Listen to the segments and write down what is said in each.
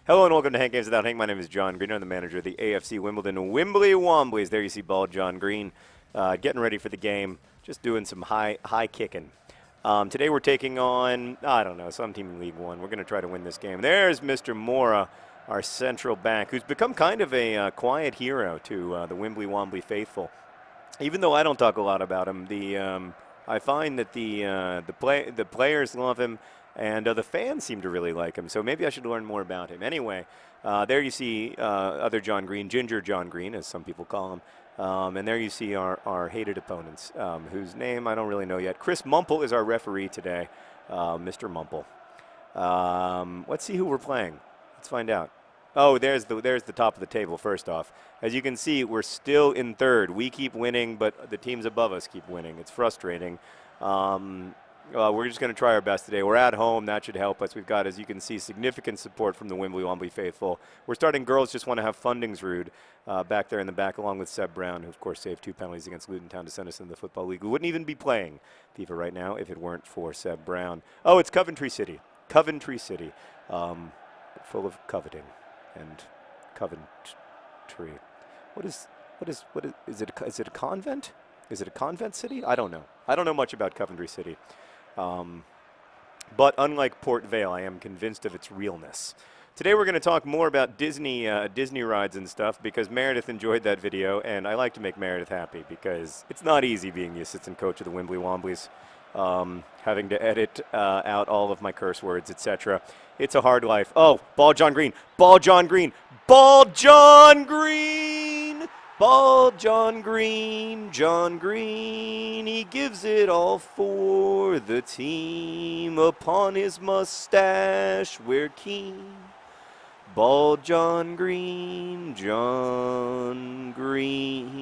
Hello and welcome to Hank Games Without Hank. My name is John Green. I'm the manager of the AFC Wimbledon Womblys Womblys. There you see bald John Green getting ready for the game, just doing some high kicking. Today we're taking on, I don't know, some team in League One. We're going to try to win this game. There's Mr. Mora, our central back, who's become kind of a quiet hero to the Wimbly Wombly faithful. Even though I don't talk a lot about him, I find that the players love him. And the fans seem to really like him, so maybe I should learn more about him. Anyway, there you see other John Green, Ginger John Green, as some people call him. And there you see our hated opponents, whose name I don't really know yet. Chris Mumple is our referee today, Mr. Mumple. Let's see who we're playing. Let's find out. Oh, there's the top of the table, first off. As you can see, we're still in third. We keep winning, but the teams above us keep winning. It's frustrating. We're just going to try our best today. We're at home. That should help us. We've got, as you can see, significant support from the Wimbly Wombly faithful. We're starting Girls Just Want to Have Fundings Rude back there in the back, along with Seb Brown, who, of course, saved 2 penalties against Luton Town to send us into the Football League. We wouldn't even be playing FIFA right now if it weren't for Seb Brown. Oh, it's Coventry City. Coventry City. Full of coveting and Coventry. Is it a convent? Is it a convent city? I don't know. I don't know much about Coventry City. But unlike Port Vale, I am convinced of its realness. Today we're going to talk more about Disney rides and stuff because Meredith enjoyed that video, and I like to make Meredith happy because it's not easy being the assistant coach of the Wimbly Womblys, having to edit out all of my curse words, etc. It's a hard life. Oh, ball John Green, ball John Green, ball John Green! Ball John Green, he gives it all for the team. Upon his mustache we're keen. Ball John Green,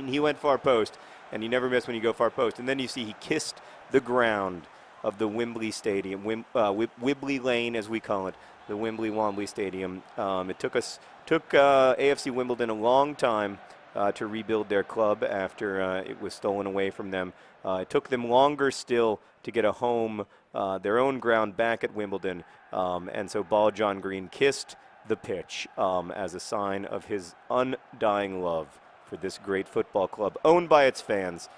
he went far post, and you never miss when you go far post. And then you see he kissed the ground of the Wembley Stadium, Wimbly Lane as we call it, the Wimbly Wombly Stadium. It took AFC Wimbledon a long time to rebuild their club after it was stolen away from them. It took them longer still to get a home, their own ground back at Wimbledon. And so ball John Green kissed the pitch as a sign of his undying love for this great football club owned by its fans.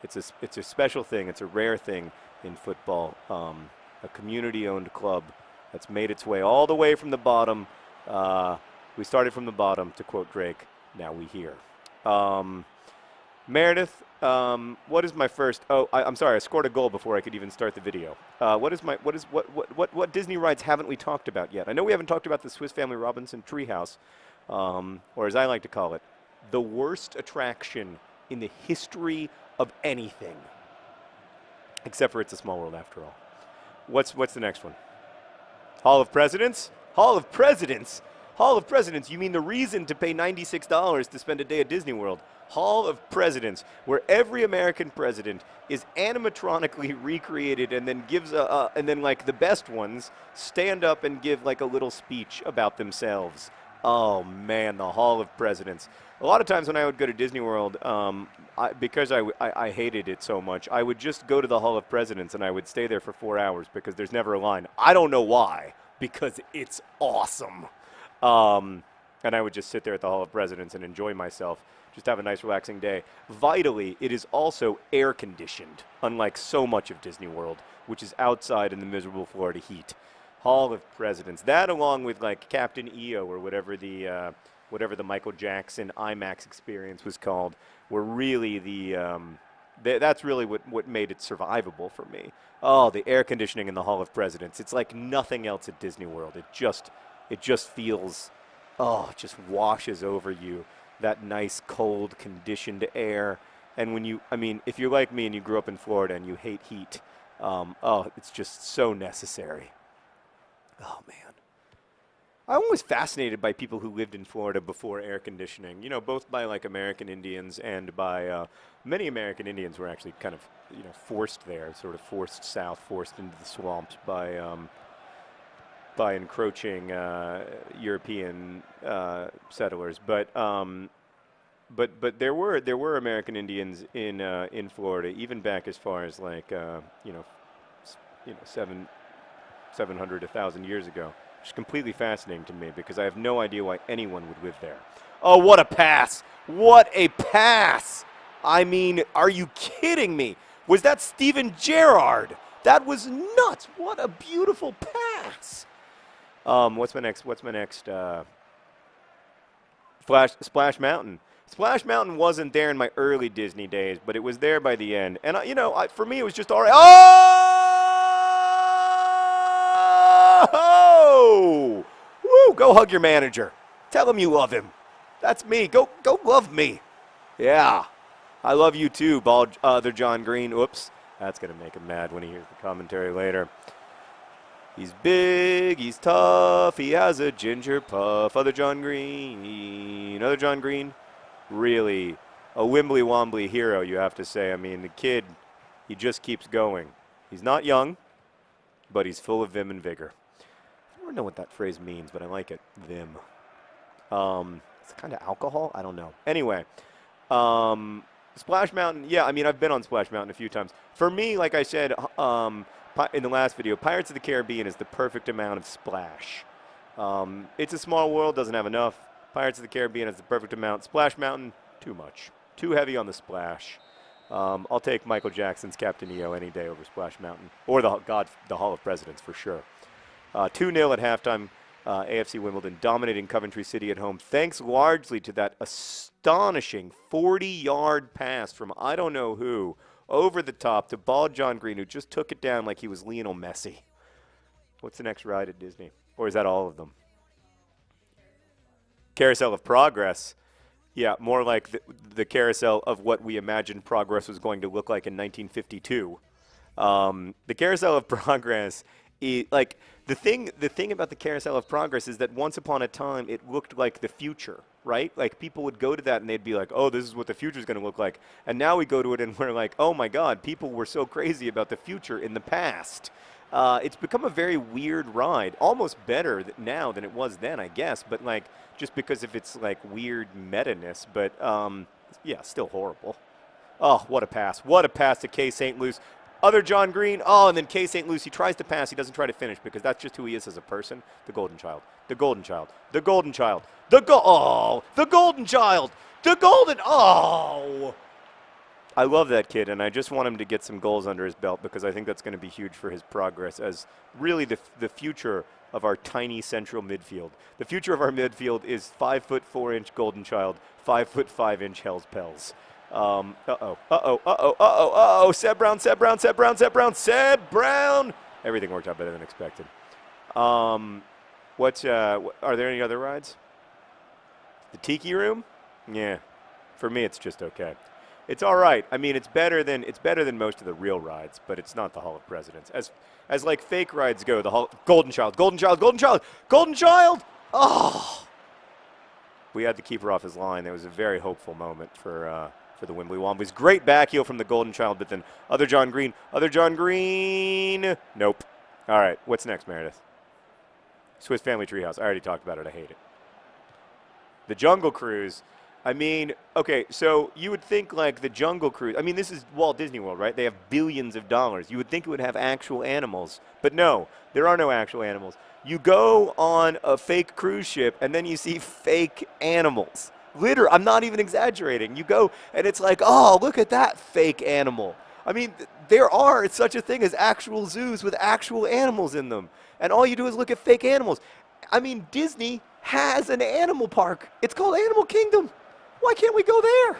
It's a special thing. It's a rare thing in football. A community-owned club that's made its way all the way from the bottom. We started from the bottom, to quote Drake. Now we hear. Meredith, what is my first? Oh, I'm sorry. I scored a goal before I could even start the video. What Disney rides haven't we talked about yet? I know we haven't talked about the Swiss Family Robinson Treehouse, or as I like to call it, the worst attraction in the history of anything, except for It's a Small World after all. What's the next one? Hall of Presidents. Hall of Presidents. Hall of Presidents, you mean the reason to pay $96 to spend a day at Disney World. Hall of Presidents, where every American president is animatronically recreated and then gives like the best ones stand up and give like a little speech about themselves. Oh man, the Hall of Presidents. A lot of times when I would go to Disney World, because I hated it so much, I would just go to the Hall of Presidents and I would stay there for 4 hours because there's never a line. I don't know why, because it's awesome. And I would just sit there at the Hall of Presidents and enjoy myself, just have a nice relaxing day. Vitally, it is also air conditioned, unlike so much of Disney World, which is outside in the miserable Florida heat. Hall of Presidents. That along with like Captain EO or whatever the Michael Jackson IMAX experience was called, were really that's really what made it survivable for me. Oh, the air conditioning in the Hall of Presidents. It's like nothing else at Disney World. It just feels, it just washes over you, that nice, cold, conditioned air. And if you're like me and you grew up in Florida and you hate heat, it's just so necessary. Oh, man. I'm always fascinated by people who lived in Florida before air conditioning, both by, like, American Indians and by many American Indians were actually kind of, forced there, sort of forced south, forced into the swamps by encroaching European settlers, but there were American Indians in Florida, even back as far as 700, 1,000 years ago. which is completely fascinating to me because I have no idea why anyone would live there. Oh, what a pass! What a pass! I mean, are you kidding me? Was that Steven Gerrard? That was nuts! What a beautiful pass! What's my next? Splash Mountain. Splash Mountain wasn't there in my early Disney days, but it was there by the end. And, for me, it was just all right. Oh! Woo! Go hug your manager. Tell him you love him. That's me. Go love me. Yeah. I love you too, other John Green. Whoops. That's going to make him mad when he hears the commentary later. He's big, he's tough, he has a ginger puff. Other John Green. Really a Wimbly Wombly hero, you have to say. I mean, the kid, he just keeps going. He's not young, but he's full of vim and vigor. I don't know what that phrase means, but I like it. Vim. It's kind of alcohol? I don't know. Anyway, Splash Mountain, yeah, I mean, I've been on Splash Mountain a few times. For me, like I said in the last video, Pirates of the Caribbean is the perfect amount of splash. It's a Small World, doesn't have enough. Pirates of the Caribbean is the perfect amount. Splash Mountain, too much. Too heavy on the splash. I'll take Michael Jackson's Captain EO any day over Splash Mountain. Or the Hall of Presidents, for sure. 2-0 at halftime. AFC Wimbledon dominating Coventry City at home, thanks largely to that astonishing 40-yard pass from I don't know who over the top to Bald John Green, who just took it down like he was Lionel Messi. What's the next ride at Disney? Or is that all of them? Carousel of Progress. Yeah, more like the carousel of what we imagined progress was going to look like in 1952. The Carousel of Progress, like the thing about the Carousel of Progress is that once upon a time it looked like the future, right? Like people would go to that and they'd be like, oh, this is what the future is going to look like. And now we go to it and we're like, oh my God, people were so crazy about the future in the past. It's become a very weird ride, almost better now than it was then, I guess. But like, just because of its like weird meta-ness, but yeah, still horrible. Oh, what a pass. What a pass to K. St. Louis. Other John Green. Oh, and then K. St. Louis, he tries to pass. He doesn't try to finish because that's just who he is as a person. The Golden Child. The Golden Child. The Golden Child. The Golden Child. The Golden. Oh. I love that kid, and I just want him to get some goals under his belt because I think that's going to be huge for his progress as really the future of our tiny central midfield. The future of our midfield is 5'4" Golden Child, 5'5" Hells Pells. Seb Brown. Everything worked out better than expected. Are there any other rides? The Tiki Room? Yeah. For me, it's just okay. It's all right. I mean, it's better than most of the real rides, but it's not the Hall of Presidents. As like fake rides go, the Golden Child. Oh! We had to keep her off his line. It was a very hopeful moment for the Wimbly Womblys. Great back heel from the Golden Child, but then other John Green. Nope. All right, what's next, Meredith? Swiss Family Treehouse. I already talked about it. I hate it. The Jungle Cruise. I mean, okay, so you would think like the Jungle Cruise. I mean, this is Walt Disney World, right? They have billions of dollars. You would think it would have actual animals, but no, there are no actual animals. You go on a fake cruise ship, and then you see fake animals. Literally, I'm not even exaggerating. You go, and it's like, oh, look at that fake animal. I mean, there are such a thing as actual zoos with actual animals in them, and all you do is look at fake animals. I mean, Disney has an animal park. It's called Animal Kingdom. Why can't we go there?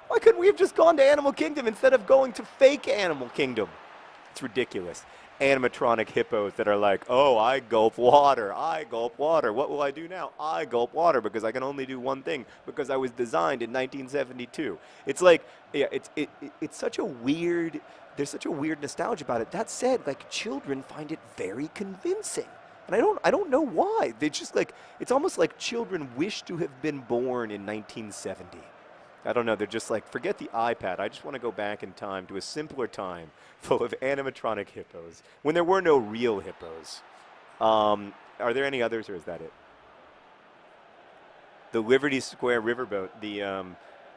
Why couldn't we have just gone to Animal Kingdom instead of going to fake Animal Kingdom? It's ridiculous. Animatronic hippos that are like, oh, I gulp water. What will I do now? I gulp water because I can only do one thing because I was designed in 1972. It's like, yeah, it's such a weird, there's such a weird nostalgia about it. That said, like children find it very convincing. And I don't know why. They just like, it's almost like children wish to have been born in 1970. I don't know. They're just like, forget the iPad. I just want to go back in time to a simpler time full of animatronic hippos when there were no real hippos. Are there any others, or is that it? The Liberty Square Riverboat.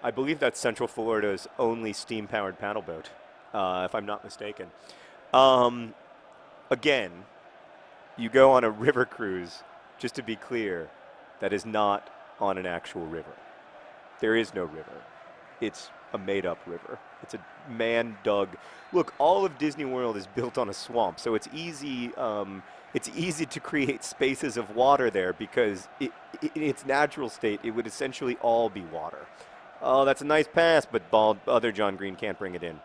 I believe that's Central Florida's only steam-powered paddle boat, if I'm not mistaken. Again, you go on a river cruise just to be clear, that is not on an actual river. There is no river. It's a made-up river. It's a man-dug. Look, all of Disney World is built on a swamp, so it's easy. It's easy to create spaces of water there because in its natural state, it would essentially all be water. Oh, that's a nice pass, but other John Green can't bring it in.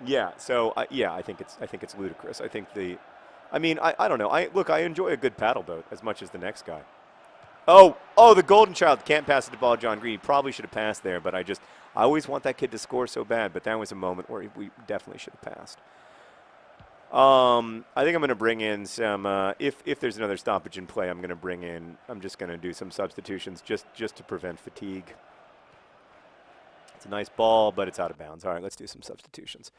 Yeah, so I think it's ludicrous. I think I don't know. I enjoy a good paddle boat as much as the next guy. Oh, the golden child can't pass the ball, John Green. He probably should have passed there, but I always want that kid to score so bad, but that was a moment where we definitely should have passed. I think I'm going to bring in some, if there's another stoppage in play, I'm just going to do some substitutions just to prevent fatigue. It's a nice ball, but it's out of bounds. All right, let's do some substitutions.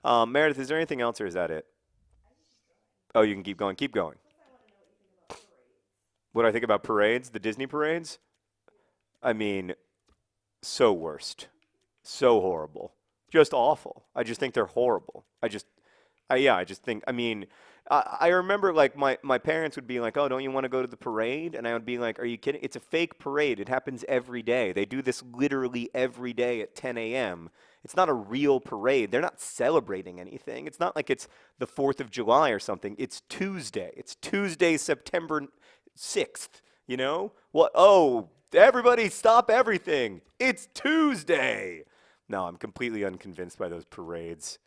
Meredith, is there anything else, or is that it? Oh, you can keep going. Keep going. What do I think about parades, the Disney parades? I mean, so worst. So horrible. Just awful. I just think they're horrible. I just think, I remember like my parents would be like, oh, don't you want to go to the parade? And I would be like, are you kidding? It's a fake parade. It happens every day. They do this literally every day at 10 a.m. It's not a real parade. They're not celebrating anything. It's not like it's the 4th of July or something. It's Tuesday. It's Tuesday, September 6th, you know? What? Oh, everybody stop everything. It's Tuesday. No, I'm completely unconvinced by those parades.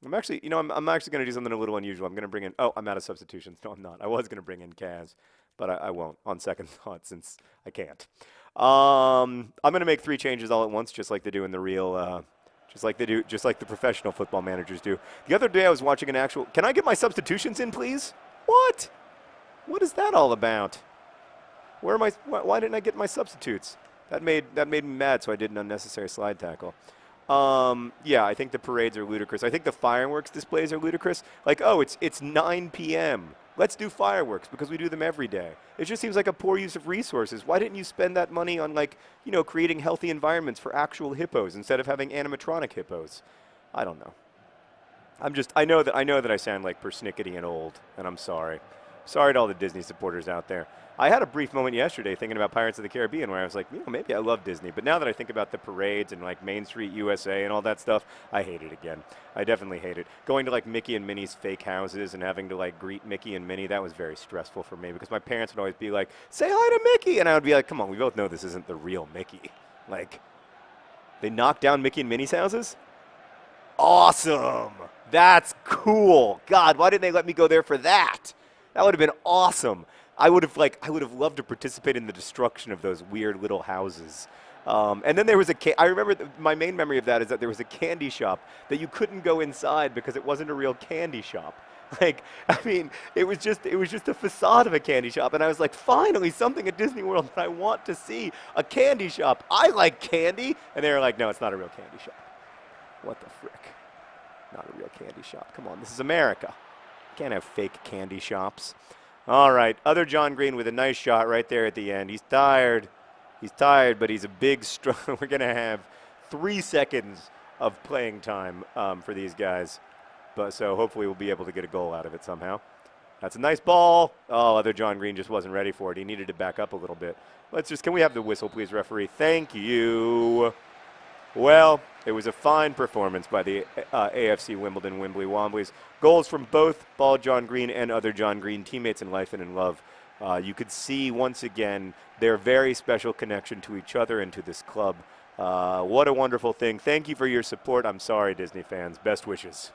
I'm actually going to do something a little unusual. I'm going to bring in, I'm out of substitutions. No, I'm not. I was going to bring in Kaz, but I won't on second thought since I can't. I'm going to make 3 changes all at once, just like they do in the real, just like the professional football managers do. The other day I was watching can I get my substitutions in, please? What? What is that all about? Why didn't I get my substitutes? That made me mad, so I did an unnecessary slide tackle. Yeah, I think the parades are ludicrous. I think the fireworks displays are ludicrous. Like, oh, it's 9 p.m. Let's do fireworks because we do them every day. It just seems like a poor use of resources. Why didn't you spend that money on, like, creating healthy environments for actual hippos instead of having animatronic hippos? I don't know. I know that I sound like persnickety and old, and I'm sorry. Sorry to all the Disney supporters out there. I had a brief moment yesterday thinking about Pirates of the Caribbean where I was like, maybe I love Disney. But now that I think about the parades and like Main Street USA and all that stuff, I hate it again. I definitely hate it. Going to like Mickey and Minnie's fake houses and having to like greet Mickey and Minnie, that was very stressful for me because my parents would always be like, say hi to Mickey. And I would be like, come on, we both know this isn't the real Mickey. Like, they knocked down Mickey and Minnie's houses? Awesome. That's cool. God, why didn't they let me go there for that? That would have been awesome. I would have loved to participate in the destruction of those weird little houses. And then there was I remember my main memory of that is that there was a candy shop that you couldn't go inside because it wasn't a real candy shop. Like, I mean, it was just a facade of a candy shop. And I was like, finally, something at Disney World that I want to see, a candy shop. I like candy. And they were like, no, it's not a real candy shop. What the frick? Not a real candy shop. Come on, this is America. Can't have fake candy shops. All right, other John Green with a nice shot right there at the end. He's tired. He's tired, but he's a big strong. We're going to have 3 seconds of playing time for these guys. But so hopefully we'll be able to get a goal out of it somehow. That's a nice ball. Oh, other John Green just wasn't ready for it. He needed to back up a little bit. Can we have the whistle, please, referee? Thank you. Well, it was a fine performance by the AFC Wimbly Womblys. Goals from both Bald John Green and other John Green teammates in life and in love. You could see once again their very special connection to each other and to this club. What a wonderful thing. Thank you for your support. I'm sorry, Disney fans. Best wishes.